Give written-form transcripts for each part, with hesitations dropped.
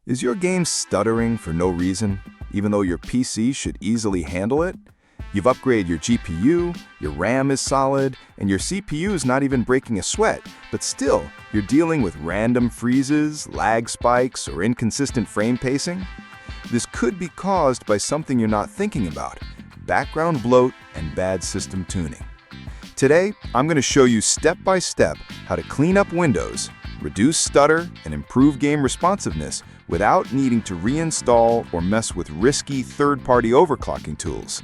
Is your game stuttering for no reason, even though your PC should easily handle it? You've upgraded your GPU, your RAM is solid, and your CPU is not even breaking a sweat, but still, you're dealing with random freezes, lag spikes, or inconsistent frame pacing? This could be caused by something you're not thinking about: background bloat and bad system tuning. Today, I'm going to show you step-by-step how to clean up Windows, reduce stutter, and improve game responsiveness without needing to reinstall or mess with risky third-party overclocking tools.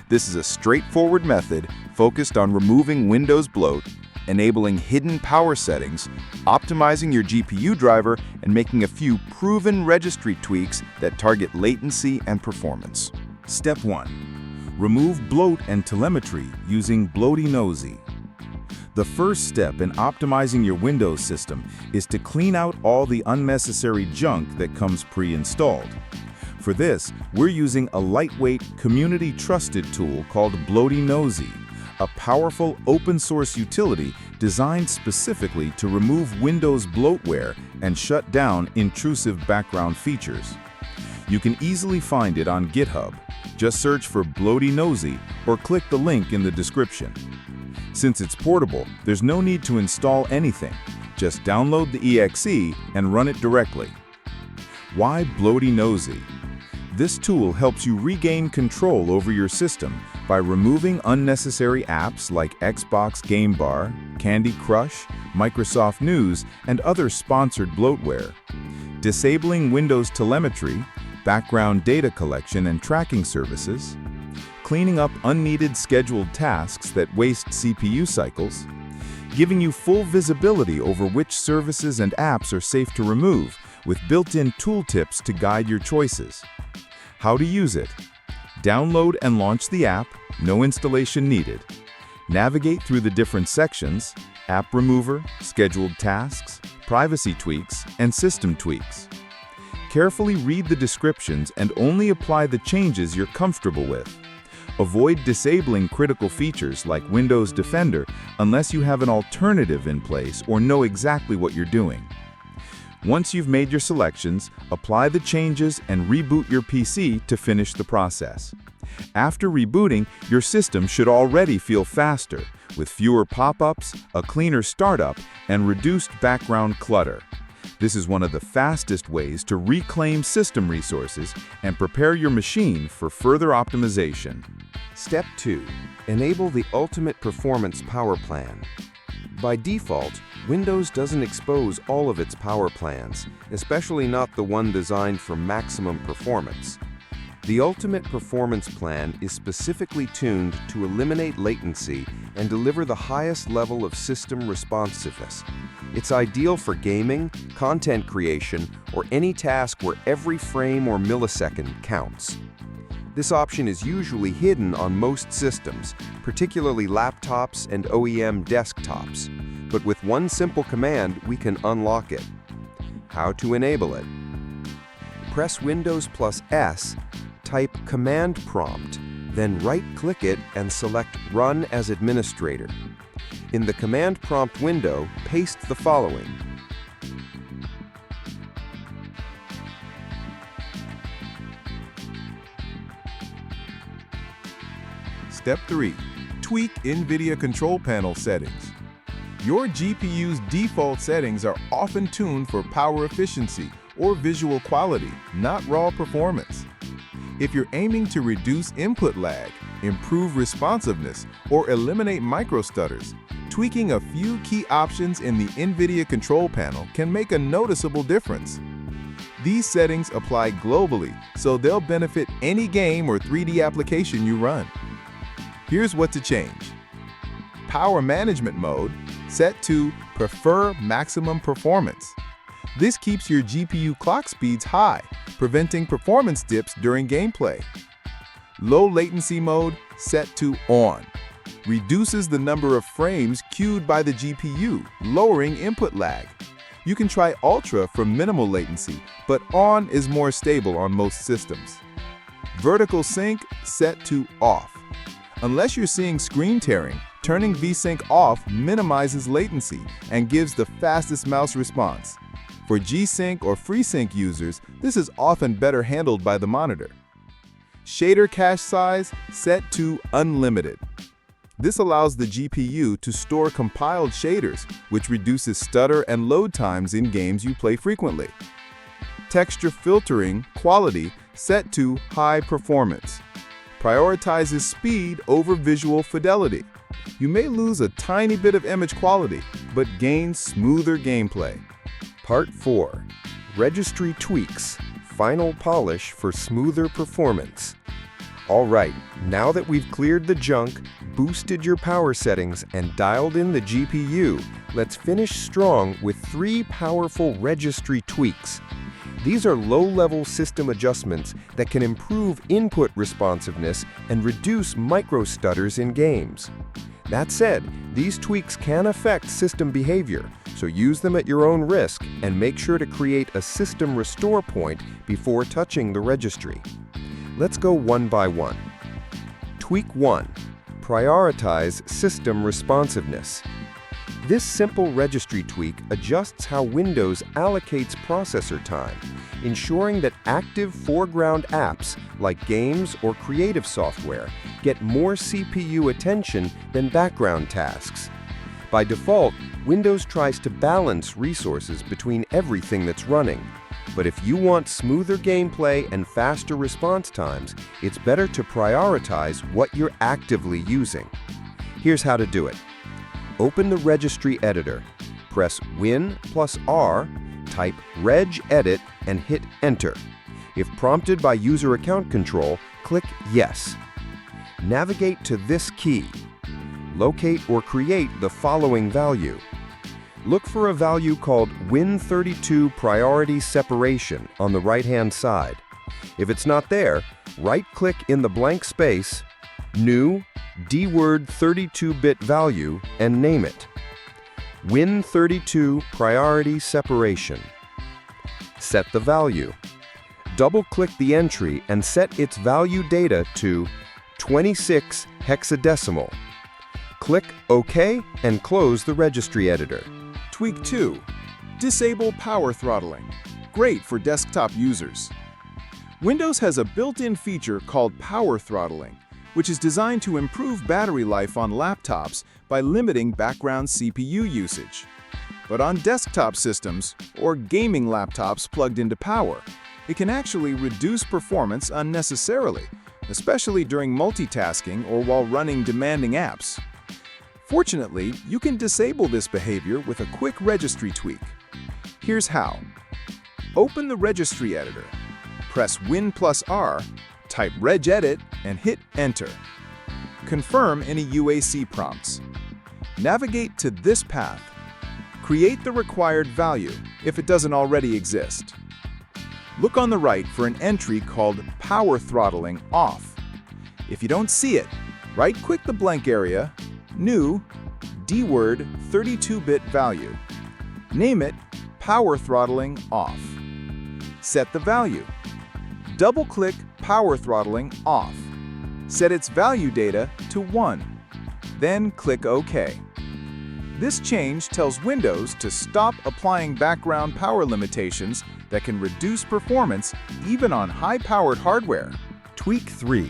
This is a straightforward method focused on removing Windows bloat, enabling hidden power settings, optimizing your GPU driver, and making a few proven registry tweaks that target latency and performance. Step 1. Remove bloat and telemetry using BloatyNosy. The first step in optimizing your Windows system is to clean out all the unnecessary junk that comes pre-installed. For this, we're using a lightweight, community-trusted tool called BloatyNosy, a powerful open-source utility designed specifically to remove Windows bloatware and shut down intrusive background features. You can easily find it on GitHub. Just search for BloatyNosy or click the link in the description. Since it's portable, there's no need to install anything. Just download the exe and run it directly. Why BloatyNosy? This tool helps you regain control over your system by removing unnecessary apps like Xbox Game Bar, Candy Crush, Microsoft News, and other sponsored bloatware. Disabling Windows telemetry, background data collection and tracking services, cleaning up unneeded scheduled tasks that waste CPU cycles, giving you full visibility over which services and apps are safe to remove with built-in tooltips to guide your choices. How to use it? Download and launch the app, no installation needed. Navigate through the different sections: app remover, scheduled tasks, privacy tweaks, and system tweaks. Carefully read the descriptions and only apply the changes you're comfortable with. Avoid disabling critical features like Windows Defender unless you have an alternative in place or know exactly what you're doing. Once you've made your selections, apply the changes and reboot your PC to finish the process. After rebooting, your system should already feel faster, with fewer pop-ups, a cleaner startup, and reduced background clutter. This is one of the fastest ways to reclaim system resources and prepare your machine for further optimization. Step 2. Enable the Ultimate Performance Power Plan. By default, Windows doesn't expose all of its power plans, especially not the one designed for maximum performance. The Ultimate Performance Plan is specifically tuned to eliminate latency and deliver the highest level of system responsiveness. It's ideal for gaming, content creation, or any task where every frame or millisecond counts. This option is usually hidden on most systems, particularly laptops and OEM desktops. But with one simple command, we can unlock it. How to enable it? Press Windows plus S, type Command Prompt, then right-click it and select Run as Administrator. In the Command Prompt window, paste the following. Step 3. Tweak Nvidia control panel settings. Your GPU's default settings are often tuned for power efficiency or visual quality, not raw performance. If you're aiming to reduce input lag, improve responsiveness, or eliminate microstutters, tweaking a few key options in the Nvidia control panel can make a noticeable difference. These settings apply globally, so they'll benefit any game or 3D application you run. Here's what to change. Power Management Mode, set to Prefer Maximum Performance. This keeps your GPU clock speeds high, preventing performance dips during gameplay. Low Latency Mode, set to On. Reduces the number of frames queued by the GPU, lowering input lag. You can try Ultra for minimal latency, but On is more stable on most systems. Vertical Sync, set to Off. Unless you're seeing screen tearing, turning VSync off minimizes latency and gives the fastest mouse response. For G-Sync or FreeSync users, this is often better handled by the monitor. Shader cache size set to unlimited. This allows the GPU to store compiled shaders, which reduces stutter and load times in games you play frequently. Texture filtering quality set to high performance. Prioritizes speed over visual fidelity. You may lose a tiny bit of image quality, but gain smoother gameplay. Part 4. Registry tweaks. Final polish for smoother performance. All right, now that we've cleared the junk, boosted your power settings, and dialed in the GPU, let's finish strong with 3 powerful registry tweaks. These are low-level system adjustments that can improve input responsiveness and reduce micro-stutters in games. That said, these tweaks can affect system behavior, so use them at your own risk and make sure to create a system restore point before touching the registry. Let's go one by one. Tweak 1. Prioritize system responsiveness. This simple registry tweak adjusts how Windows allocates processor time, ensuring that active foreground apps like games or creative software get more CPU attention than background tasks. By default, Windows tries to balance resources between everything that's running. But if you want smoother gameplay and faster response times, it's better to prioritize what you're actively using. Here's how to do it. Open the registry editor, press Win+R, type regedit, and hit Enter. If prompted by user account control, click Yes. Navigate to this key. Locate or create the following value. Look for a value called Win32 Priority Separation on the right-hand side. If it's not there, right-click in the blank space, New, DWORD 32-bit value, and name it. Win32 Priority Separation. Set the value. Double-click the entry and set its value data to 26 hexadecimal. Click OK and close the registry editor. Tweak 2. Disable power throttling. Great for desktop users. Windows has a built-in feature called power throttling, which is designed to improve battery life on laptops by limiting background CPU usage. But on desktop systems, or gaming laptops plugged into power, it can actually reduce performance unnecessarily, especially during multitasking or while running demanding apps. Fortunately, you can disable this behavior with a quick registry tweak. Here's how. Open the registry editor, press Win+R, type regedit, and hit Enter. Confirm any UAC prompts. Navigate to this path. Create the required value if it doesn't already exist. Look on the right for an entry called Power Throttling Off. If you don't see it, right-click the blank area, New, DWORD 32-bit value. Name it Power Throttling Off. Set the value. Double-click Power Throttling Off. Set its value data to 1. Then click OK. This change tells Windows to stop applying background power limitations that can reduce performance even on high-powered hardware. Tweak 3.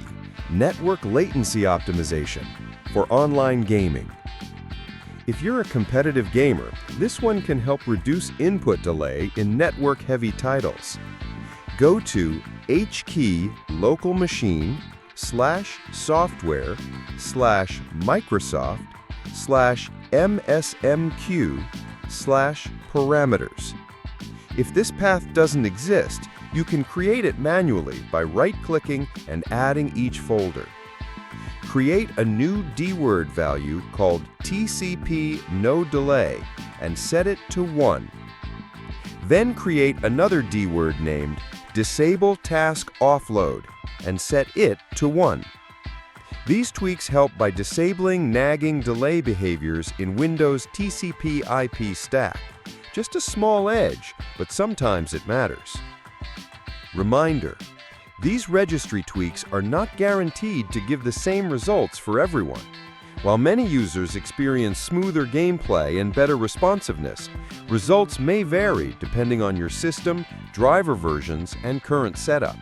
Network latency optimization for online gaming. If you're a competitive gamer, this one can help reduce input delay in network-heavy titles. Go to HKey local machine /software/microsoft/msmq/parameters. If this path doesn't exist, you can create it manually by right-clicking and adding each folder. Create a new DWORD value called TCP no delay and set it to 1. Then create another DWORD named Disable Task Offload and set it to 1. These tweaks help by disabling nagging delay behaviors in Windows TCP IP stack. Just a small edge, but sometimes it matters. Reminder: these registry tweaks are not guaranteed to give the same results for everyone. While many users experience smoother gameplay and better responsiveness, Results may vary depending on your system, driver versions, and current setup.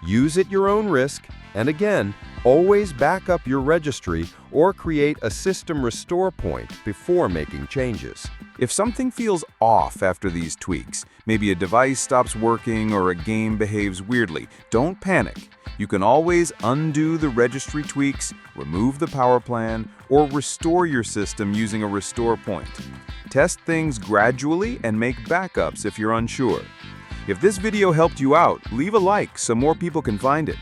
Use at your own risk, and again, always back up your registry or create a system restore point before making changes. If something feels off after these tweaks, maybe a device stops working or a game behaves weirdly, don't panic. You can always undo the registry tweaks, remove the power plan, or restore your system using a restore point. Test things gradually and make backups if you're unsure. If this video helped you out, leave a like so more people can find it.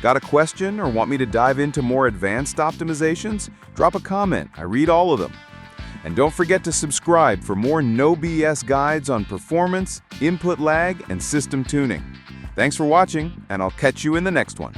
Got a question or want me to dive into more advanced optimizations? Drop a comment, I read all of them. And don't forget to subscribe for more no BS guides on performance, input lag, and system tuning. Thanks for watching, and I'll catch you in the next one.